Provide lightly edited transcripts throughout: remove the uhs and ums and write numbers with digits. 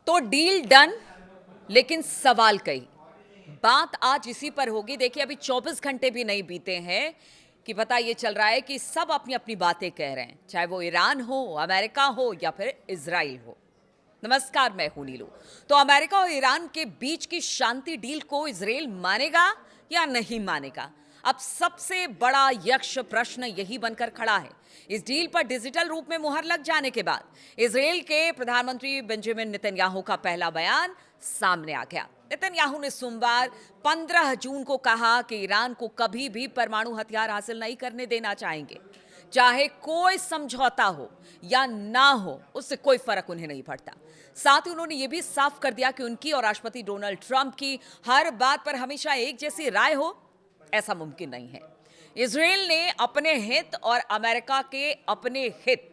तो deal done, लेकिन सवाल कई। बात आज इसी पर होगी। देखिए, अभी 24 घंटे भी नहीं बीते हैं कि पता ये चल रहा है कि सब अपनी अपनी बातें कह रहे हैं, चाहे वो ईरान हो, अमेरिका हो या फिर इजराइल हो। नमस्कार, मैं हूं नीलू। तो अमेरिका और ईरान के बीच की शांति डील को इजराइल मानेगा या नहीं मानेगा? अब सबसे बड़ा यक्ष प्रश्न यही बनकर खड़ा है। इस डील पर डिजिटल रूप में मुहर लग जाने के बाद इजराइल के प्रधानमंत्री बेंजामिन नेतन्याहू का पहला बयान सामने आ गया। नेतन्याहू ने सोमवार 15 जून को कहा कि ईरान को कभी भी परमाणु हथियार हासिल नहीं करने देना चाहेंगे। चाहे कोई समझौता हो या ना हो, उससे कोई फर्क उन्हें नहीं पड़ता। साथ ही उन्होंने यह भी साफ कर दिया कि उनकी और राष्ट्रपति डोनाल्ड ट्रंप की हर बात पर हमेशा एक जैसी राय हो, ऐसा मुमकिन नहीं है। इजराइल ने अपने हित और अमेरिका के अपने हित,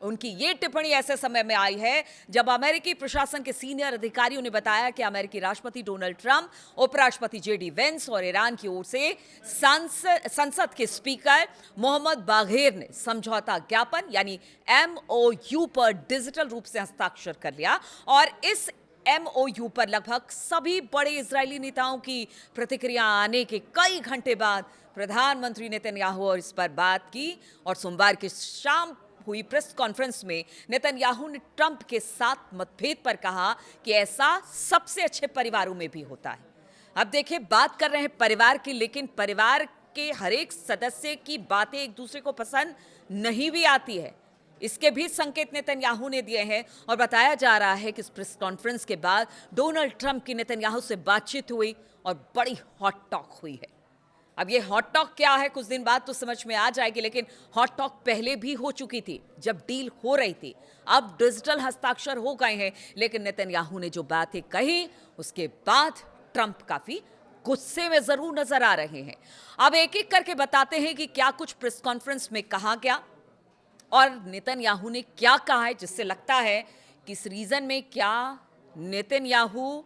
उनकी ये टिप्पणी ऐसे समय में आई है जब अमेरिकी प्रशासन के सीनियर अधिकारियों ने बताया कि अमेरिकी राष्ट्रपति डोनाल्ड ट्रंप, उपराष्ट्रपति जेडी वेंस और ईरान की ओर से संसद के स्पीकर मोहम्मद बाघेर ने समझौता ज्ञापन यानी MOU पर डिजिटल रूप से हस्ताक्षर कर लिया। और इस MOU पर लगभग सभी बड़े इजरायली नेताओं की प्रतिक्रिया आने के कई घंटे बाद प्रधानमंत्री नेतन्याहू और इस पर बात की। और सोमवार की शाम हुई प्रेस कॉन्फ्रेंस में नेतन्याहू ने ट्रंप के साथ मतभेद पर कहा कि ऐसा सबसे अच्छे परिवारों में भी होता है। अब देखिए, बात कर रहे हैं परिवार की, लेकिन परिवार के हर एक सदस्य की बातें एक दूसरे को पसंद नहीं भी आती है। इसके भी संकेत नेतन्याहू ने दिए हैं और बताया जा रहा है कि इस प्रेस कॉन्फ्रेंस के बाद डोनाल्ड ट्रंप की नेतन्याहू से बातचीत हुई और बड़ी हॉट टॉक हुई है। अब ये हॉट टॉक क्या है, कुछ दिन बाद तो समझ में आ जाएगी, लेकिन हॉट टॉक पहले भी हो चुकी थी जब डील हो रही थी। अब डिजिटल हस्ताक्षर हो गए हैं, लेकिन नेतन्याहू ने जो बातें कही उसके बाद ट्रंप काफी गुस्से में जरूर नजर आ रहे हैं। अब एक एक करके बताते हैं कि क्या कुछ प्रेस कॉन्फ्रेंस में कहा गया और नेतन्याहू ने क्या कहा है, जिससे लगता है कि इस रीजन में क्या नेतन्याहू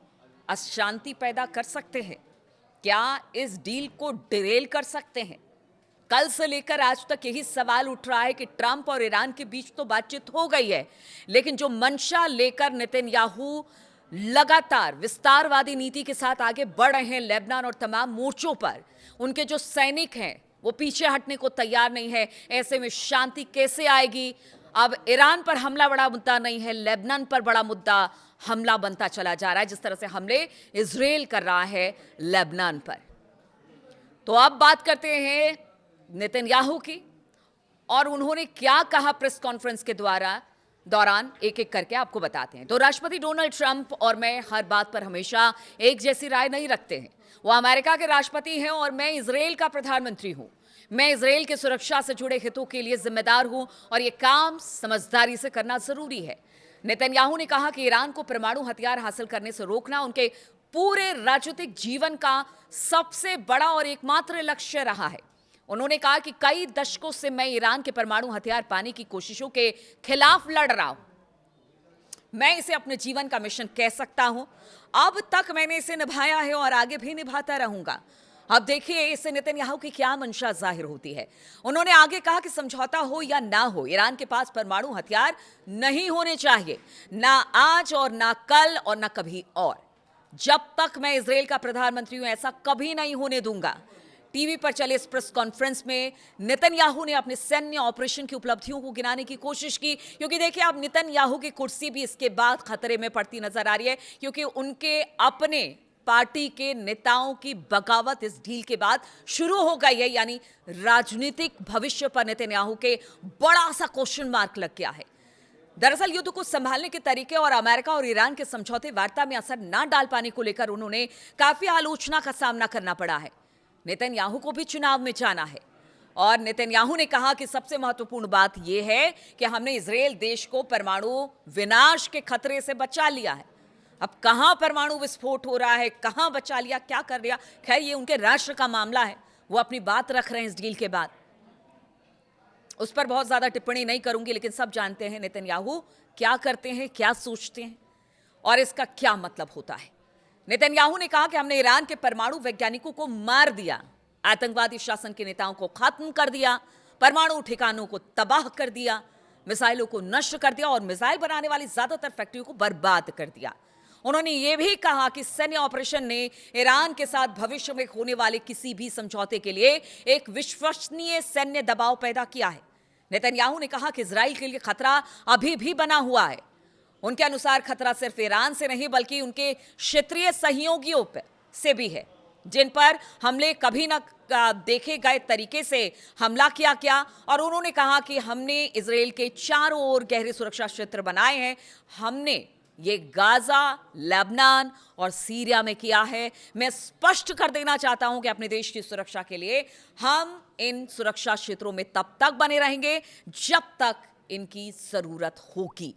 अशांति पैदा कर सकते हैं, क्या इस डील को डिरेल कर सकते हैं। कल से लेकर आज तक यही सवाल उठ रहा है कि ट्रंप और ईरान के बीच तो बातचीत हो गई है, लेकिन जो मंशा लेकर नेतन्याहू लगातार विस्तारवादी नीति के साथ आगे बढ़ रहे हैं लेबनान और तमाम मोर्चों पर, उनके जो सैनिक हैं वो पीछे हटने को तैयार नहीं है। ऐसे में शांति कैसे आएगी? अब ईरान पर हमला बड़ा मुद्दा नहीं है, लेबनान पर बड़ा मुद्दा हमला बनता चला जा रहा है, जिस तरह से हमले इजराइल कर रहा है लेबनान पर। तो अब बात करते हैं नेतन्याहू की और उन्होंने क्या कहा प्रेस कॉन्फ्रेंस के दौरान एक एक करके आपको बताते हैं। तो राष्ट्रपति डोनाल्ड ट्रंप और मैं हर बात पर हमेशा एक जैसी राय नहीं रखते हैं। वो अमेरिका के राष्ट्रपति हैं और मैं इजराइल का प्रधानमंत्री हूं। मैं इजराइल की सुरक्षा से जुड़े हितों के लिए जिम्मेदार हूं और यह काम समझदारी से करना जरूरी है। नेतन्याहू ने कहा कि ईरान को परमाणु हथियार हासिल करने से रोकना उनके पूरे राजनीतिक जीवन का सबसे बड़ा और एकमात्र लक्ष्य रहा है। उन्होंने कहा कि कई दशकों से मैं ईरान के परमाणु हथियार पाने की कोशिशों के खिलाफ लड़ रहा हूं। मैं इसे अपने जीवन का मिशन कह सकता हूं। अब तक मैंने इसे निभाया है और आगे भी निभाता रहूंगा। अब देखिए इससे नेतन्याहू की क्या मंशा जाहिर होती है। उन्होंने आगे कहा कि समझौता हो या ना हो, ईरान के पास परमाणु हथियार नहीं होने चाहिए, ना आज और ना कल और ना कभी और। जब तक मैं इजराइल का प्रधानमंत्री हूं ऐसा कभी नहीं होने दूंगा। टीवी पर चले इस प्रेस कॉन्फ्रेंस में नेतन्याहू ने अपने सैन्य ऑपरेशन की उपलब्धियों को गिनाने की कोशिश की, क्योंकि देखिए अब नेतन्याहू की कुर्सी भी इसके बाद खतरे में पड़ती नजर आ रही है, क्योंकि उनके अपने पार्टी के नेताओं की बगावत इस डील के बाद शुरू हो गई है। यानी राजनीतिक भविष्य पर नेतन्याहू के बड़ा सा क्वेश्चन मार्क लग गया है। दरअसल युद्ध को संभालने के तरीके और अमेरिका और ईरान के समझौते वार्ता में असर न डाल पाने को लेकर उन्होंने काफी आलोचना का सामना करना पड़ा है। नेतन्याहू को भी चुनाव में जाना है और नेतन्याहू ने कहा कि सबसे महत्वपूर्ण बात यह है कि हमने इजराइल देश को परमाणु विनाश के खतरे से बचा लिया है। अब कहां परमाणु विस्फोट हो रहा है, कहां बचा लिया, क्या कर लिया, खैर ये उनके राष्ट्र का मामला है, वो अपनी बात रख रहे हैं इस डील के बाद। उस पर बहुत ज्यादा टिप्पणी नहीं करूंगी, लेकिन सब जानते हैं नेतन्याहू क्या करते हैं, क्या सोचते हैं और इसका क्या मतलब होता है। नेतन्याहू ने कहा कि हमने ईरान के परमाणु वैज्ञानिकों को मार दिया, आतंकवादी शासन के नेताओं को खत्म कर दिया, परमाणु ठिकानों को तबाह कर दिया। मिसाइलों को नष्ट कर दिया और मिसाइल बनाने वाली ज्यादातर फैक्ट्रियों को बर्बाद कर दिया। उन्होंने यह भी कहा कि सैन्य ऑपरेशन ने ईरान के साथ भविष्य में होने वाले किसी भी समझौते के लिए एक विश्वसनीय सैन्य दबाव पैदा किया है। नेतन्याहू ने कहा कि इजराइल के लिए खतरा अभी भी बना हुआ है। उनके अनुसार खतरा सिर्फ ईरान से नहीं बल्कि उनके क्षेत्रीय सहयोगियों से भी है, जिन पर हमले कभी न देखे गए तरीके से हमला किया गया। और उन्होंने कहा कि हमने इजराइल के चारों ओर गहरे सुरक्षा क्षेत्र बनाए हैं। हमने ये गाजा, लेबनान और सीरिया में किया है। मैं स्पष्ट कर देना चाहता हूं कि अपने देश की सुरक्षा के लिए हम इन सुरक्षा क्षेत्रों में तब तक बने रहेंगे जब तक इनकी जरूरत होगी।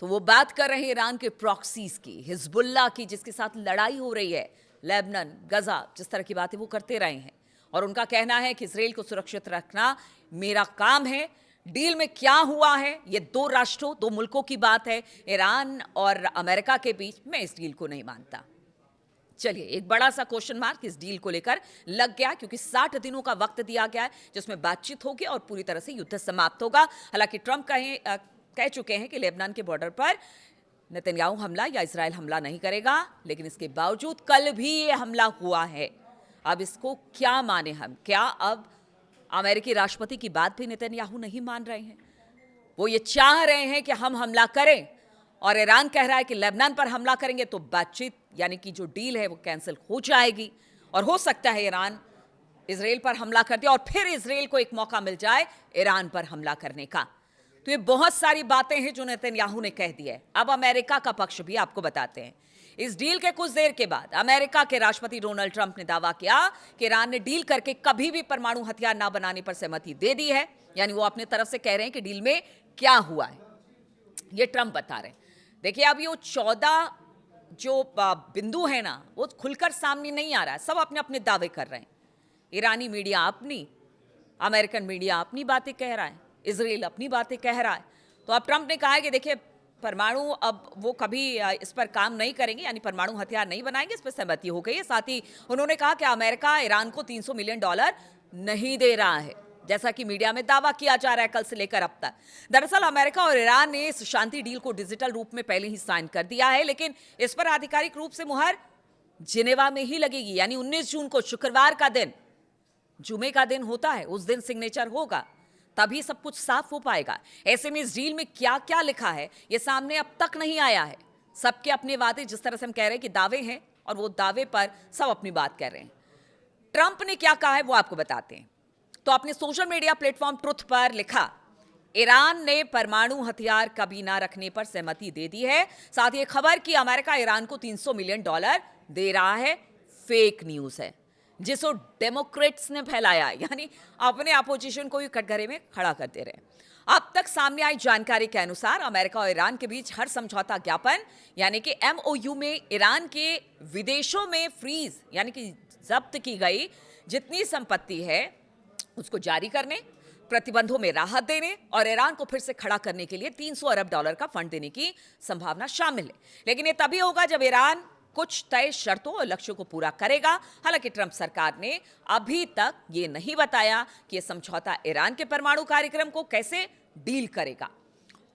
तो वो बात कर रहे हैं ईरान के प्रॉक्सीज की, हिजबुल्लाह की, जिसके साथ लड़ाई हो रही है, लेबनान, गजा, जिस तरह की बातें वो करते रहे हैं। और उनका कहना है कि इजराइल को सुरक्षित रखना मेरा काम है। डील में क्या हुआ है, ये दो राष्ट्रों, दो मुल्कों की बात है, ईरान और अमेरिका के बीच। मैं इस डील को नहीं मानता। चलिए, एक बड़ा सा क्वेश्चन मार्क इस डील को लेकर लग गया, क्योंकि 60 दिनों का वक्त दिया गया है जिसमें बातचीत होगी और पूरी तरह से युद्ध समाप्त होगा। हालांकि ट्रंप कह चुके हैं कि लेबनान के बॉर्डर पर नेतन्याहू हमला या इजराइल हमला नहीं करेगा, लेकिन इसके बावजूद कल भी ये हमला हुआ है। अब इसको क्या माने हम? क्या अब अमेरिकी राष्ट्रपति की बात भी नेतन्याहू नहीं मान रहे हैं? वो ये चाह रहे हैं कि हम हमला करें और ईरान कह रहा है कि लेबनान पर हमला करेंगे तो बातचीत यानी कि जो डील है वो कैंसिल हो जाएगी और हो सकता है ईरान इजराइल पर हमला कर दिया और फिर इजराइल को एक मौका मिल जाए ईरान पर हमला करने का। तो ये बहुत सारी बातें हैं जो नेतन्याहू ने कह दी है। अब अमेरिका का पक्ष भी आपको बताते हैं। इस डील के कुछ देर के बाद अमेरिका के राष्ट्रपति डोनाल्ड ट्रंप ने दावा किया कि ईरान ने डील करके कभी भी परमाणु हथियार ना बनाने पर सहमति दे दी है। यानी वो अपने तरफ से कह रहे हैं कि डील में क्या हुआ है, ये ट्रंप बता रहे हैं। देखिए, अब ये 14 जो बिंदु है ना, वो खुलकर सामने नहीं आ रहा है। सब अपने अपने दावे कर रहे हैं। ईरानी मीडिया अपनी, अमेरिकन मीडिया अपनी बातें कह रहा है, इजराइल अपनी बातें कह रहा है। तो अब ट्रंप ने कहा है कि देखिए, परमाणु अब वो कभी इस पर काम नहीं करेंगे, यानी परमाणु हथियार नहीं बनाएंगे, इस पर सहमति हो गई है। साथ ही उन्होंने कहा कि अमेरिका ईरान को $300 मिलियन नहीं दे रहा है, जैसा कि मीडिया में दावा किया जा रहा है कल से लेकर अब तक। दरअसल अमेरिका और ईरान ने इस शांति डील को डिजिटल रूप में पहले ही साइन कर दिया है, लेकिन इस पर आधिकारिक रूप से मुहर जिनेवा में ही लगेगी। यानी 19 जून को, शुक्रवार का दिन, जुमे का दिन होता है, उस दिन सिग्नेचर होगा, तभी सब कुछ साफ हो पाएगा। ऐसे में इस डील में क्या क्या लिखा है ये सामने अब तक नहीं आया है। सबके अपने वादे, जिस तरह से हम कह रहे हैं कि दावे हैं, और वो दावे पर सब अपनी बात कह रहे हैं। ट्रंप ने क्या कहा है वो आपको बताते हैं। तो अपने सोशल मीडिया प्लेटफॉर्म ट्रुथ पर लिखा, ईरान ने परमाणु हथियार कभी ना रखने पर सहमति दे दी है। साथ ही खबर कि अमेरिका ईरान को $300 मिलियन दे रहा है, फेक न्यूज है, जिसको डेमोक्रेट्स ने फैलाया, यानी अपने अपोजिशन को ही कटघरे में खड़ा करते रहे। अब तक सामने आई जानकारी के अनुसार अमेरिका और ईरान के बीच हर समझौता ज्ञापन यानी कि MOU में ईरान के विदेशों में फ्रीज यानी कि जब्त की गई जितनी संपत्ति है उसको जारी करने, प्रतिबंधों में राहत देने और ईरान को फिर से खड़ा करने के लिए $300 अरब का फंड देने की संभावना शामिल है। लेकिन ये तभी होगा जब ईरान कुछ तय शर्तों और लक्ष्यों को पूरा करेगा। हालांकि ट्रंप सरकार ने अभी तक ये नहीं बताया कि यह समझौता ईरान के परमाणु कार्यक्रम को कैसे डील करेगा।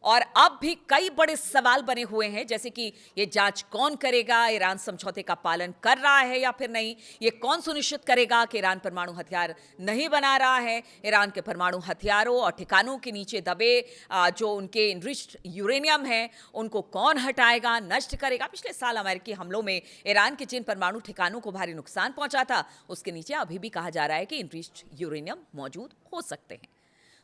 और अब भी कई बड़े सवाल बने हुए हैं, जैसे कि ये जांच कौन करेगा, ईरान समझौते का पालन कर रहा है या फिर नहीं, ये कौन सुनिश्चित करेगा कि ईरान परमाणु हथियार नहीं बना रहा है, ईरान के परमाणु हथियारों और ठिकानों के नीचे दबे जो उनके इनरिच्ड यूरेनियम है उनको कौन हटाएगा, नष्ट करेगा। पिछले साल अमेरिकी हमलों में ईरान के जिन परमाणु ठिकानों को भारी नुकसान पहुंचा था उसके नीचे अभी भी कहा जा रहा है कि इनरिच्ड यूरेनियम मौजूद हो सकते हैं।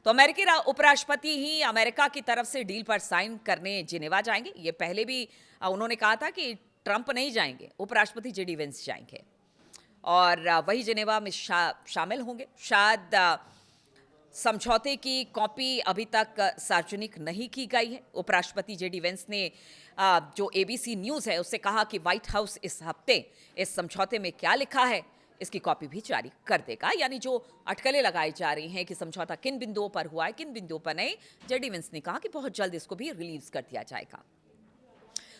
तो अमेरिकी उपराष्ट्रपति ही अमेरिका की तरफ से डील पर साइन करने जिनेवा जाएंगे। ये पहले भी उन्होंने कहा था कि ट्रंप नहीं जाएंगे, उपराष्ट्रपति JD वेंस जाएंगे और वही जिनेवा में शामिल होंगे। शायद समझौते की कॉपी अभी तक सार्वजनिक नहीं की गई है। उपराष्ट्रपति JD वेंस ने जो ABC न्यूज़ है उससे कहा कि व्हाइट हाउस इस हफ्ते इस समझौते में क्या लिखा है इसकी कॉपी भी जारी कर देगा। यानी जो अटकलें लगाई जा रही हैं कि समझौता किन बिंदुओं पर हुआ है, किन बिंदुओं पर नहीं, JD वेंस ने कहा कि बहुत जल्द इसको भी रिलीज कर दिया जाएगा।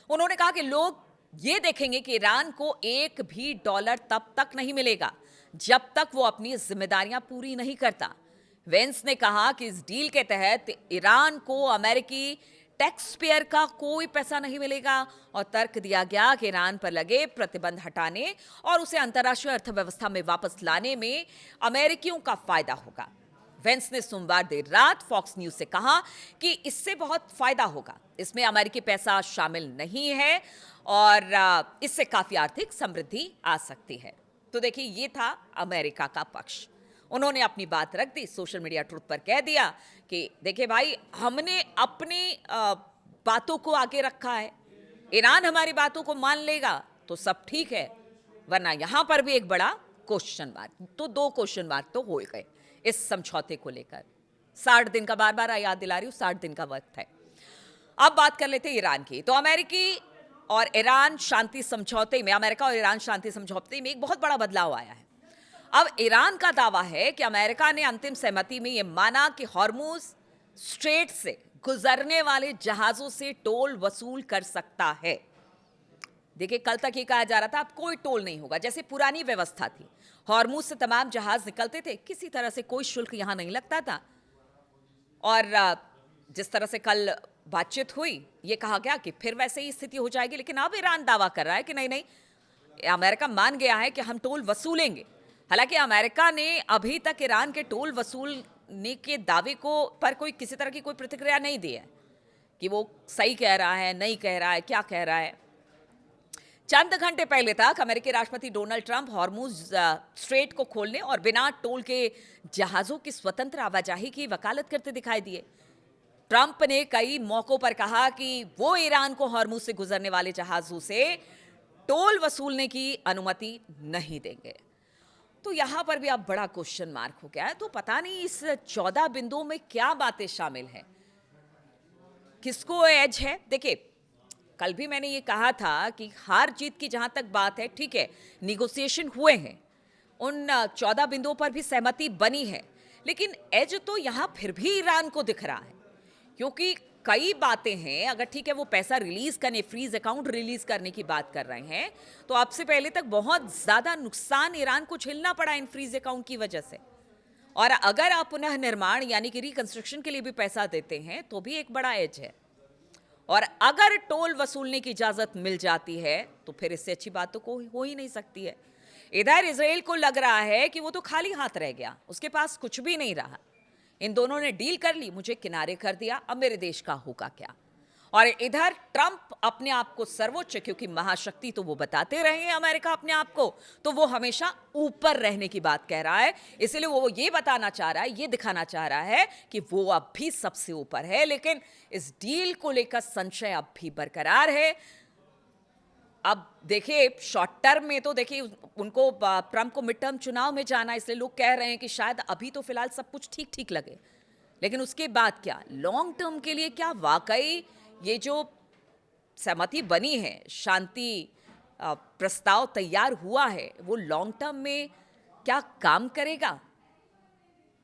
उन्होंने कहा कि लोग ये देखेंगे कि ईरान को $1 भी तब तक नहीं मिलेगा जब तक वो अपनी जिम्मेदारियां पूरी नहीं करता। वेंस ने कहा कि इस डील के तहत ईरान को अमेरिकी टैक्स पेयर का कोई पैसा नहीं मिलेगा और तर्क दिया गया कि ईरान पर लगे प्रतिबंध हटाने और उसे अंतर्राष्ट्रीय अर्थव्यवस्था में वापस लाने में अमेरिकियों का फायदा होगा। वेंस ने सोमवार देर रात फॉक्स न्यूज से कहा कि इससे बहुत फायदा होगा, इसमें अमेरिकी पैसा शामिल नहीं है और इससे काफी आर्थिक समृद्धि आ सकती है। तो देखिए, ये था अमेरिका का पक्ष। उन्होंने अपनी बात रख दी, सोशल मीडिया ट्रुथ पर कह दिया कि देखिए भाई, हमने अपनी बातों को आगे रखा है, ईरान हमारी बातों को मान लेगा तो सब ठीक है, वरना यहां पर भी एक बड़ा क्वेश्चन मार्क। तो 2 क्वेश्चन मार्क तो हो गए इस समझौते को लेकर। 60 दिन का, बार बार याद दिला रही हूं, 60 दिन का वक्त है। अब बात कर लेते हैं ईरान की। तो अमेरिकी और ईरान शांति समझौते में, अमेरिका और ईरान शांति समझौते में एक बहुत बड़ा बदलाव आया है। अब ईरान का दावा है कि अमेरिका ने अंतिम सहमति में यह माना कि हॉर्मुज स्ट्रेट से गुजरने वाले जहाजों से टोल वसूल कर सकता है। देखिए, कल तक ये कहा जा रहा था अब कोई टोल नहीं होगा, जैसे पुरानी व्यवस्था थी। हॉर्मुज से तमाम जहाज निकलते थे, किसी तरह से कोई शुल्क यहां नहीं लगता था। और जिस तरह से कल बातचीत हुई, ये कहा गया कि फिर वैसे ही स्थिति हो जाएगी। लेकिन अब ईरान दावा कर रहा है कि नहीं नहीं, अमेरिका मान गया है कि हम टोल वसूलेंगे। हालांकि अमेरिका ने अभी तक ईरान के टोल वसूलने के दावे को पर कोई किसी तरह की कोई प्रतिक्रिया नहीं दी है कि वो सही कह रहा है, नहीं कह रहा है, क्या कह रहा है। चंद घंटे पहले तक अमेरिकी राष्ट्रपति डोनाल्ड ट्रंप हॉर्मुज स्ट्रेट को खोलने और बिना टोल के जहाजों की स्वतंत्र आवाजाही की वकालत करते दिखाई दिए। ट्रंप ने कई मौकों पर कहा कि वो ईरान को हॉर्मुज से गुजरने वाले जहाजों से टोल वसूलने की अनुमति नहीं देंगे। तो यहां पर भी अब बड़ा क्वेश्चन मार्क हो गया है। तो पता नहीं इस 14 बिंदुओं में क्या बातें शामिल हैं, किसको एज है। देखिए, कल भी मैंने ये कहा था कि हार जीत की जहां तक बात है, ठीक है, निगोशिएशन हुए हैं, उन 14 बिंदुओं पर भी सहमति बनी है, लेकिन एज तो यहां फिर भी ईरान को दिख रहा है। क्योंकि कई बातें हैं, अगर ठीक है वो पैसा रिलीज करने, फ्रीज अकाउंट रिलीज करने की बात कर रहे हैं, तो अब से पहले तक बहुत ज्यादा नुकसान ईरान को झेलना पड़ा इन फ्रीज अकाउंट की वजह से। और अगर आप पुनः निर्माण यानी कि रिकंस्ट्रक्शन के लिए भी पैसा देते हैं तो भी एक बड़ा एज है। और अगर टोल वसूलने की इजाजत मिल जाती है तो फिर इससे अच्छी बात तो कोई हो ही नहीं सकती है। इधर इजराइल को लग रहा है कि वो तो खाली हाथ रह गया, उसके पास कुछ भी नहीं रहा। इन दोनों ने डील कर ली, मुझे किनारे कर दिया, अब मेरे देश का होगा क्या। और इधर ट्रंप अपने आप को सर्वोच्च, क्योंकि महाशक्ति तो वो बताते रहे हैं अमेरिका अपने आप को, तो वो हमेशा ऊपर रहने की बात कह रहा है। इसलिए वो ये बताना चाह रहा है, ये दिखाना चाह रहा है कि वो अब भी सबसे ऊपर है। लेकिन इस डील को लेकर संशय अब भी बरकरार है। अब देखिए, शॉर्ट टर्म में तो देखिए उनको, ट्रंप को मिड टर्म चुनाव में जाना, इसलिए लोग कह रहे हैं कि शायद अभी तो फिलहाल सब कुछ ठीक ठीक लगे, लेकिन उसके बाद क्या, लॉन्ग टर्म के लिए क्या वाकई ये जो सहमति बनी है, शांति प्रस्ताव तैयार हुआ है, वो लॉन्ग टर्म में क्या काम करेगा?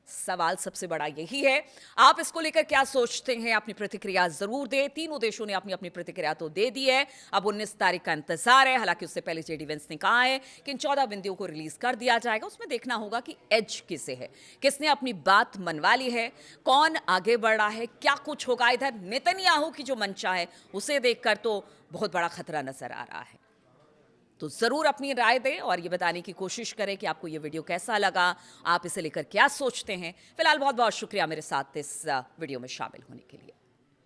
सवाल सबसे बड़ा यही है। आप इसको लेकर क्या सोचते हैं? अपनी प्रतिक्रिया जरूर दें। तीनों देशों ने अपनी अपनी प्रतिक्रिया तो दे दी है, अब 19 तारीख का इंतजार है। हालांकि उससे पहले जेडी वेंस ने कहा है कि इन 14 बिंदुओं को रिलीज कर दिया जाएगा। उसमें देखना होगा कि एज किसे है, किसने अपनी बात मनवा ली है, कौन आगे बढ़ रहा है, क्या कुछ होगा। इधर नेतन्याहू की जो मंशा है उसे देखकर तो बहुत बड़ा खतरा नजर आ रहा है। तो जरूर अपनी राय दें और ये बताने की कोशिश करें कि आपको ये वीडियो कैसा लगा, आप इसे लेकर क्या सोचते हैं। फिलहाल बहुत बहुत शुक्रिया मेरे साथ इस वीडियो में शामिल होने के लिए।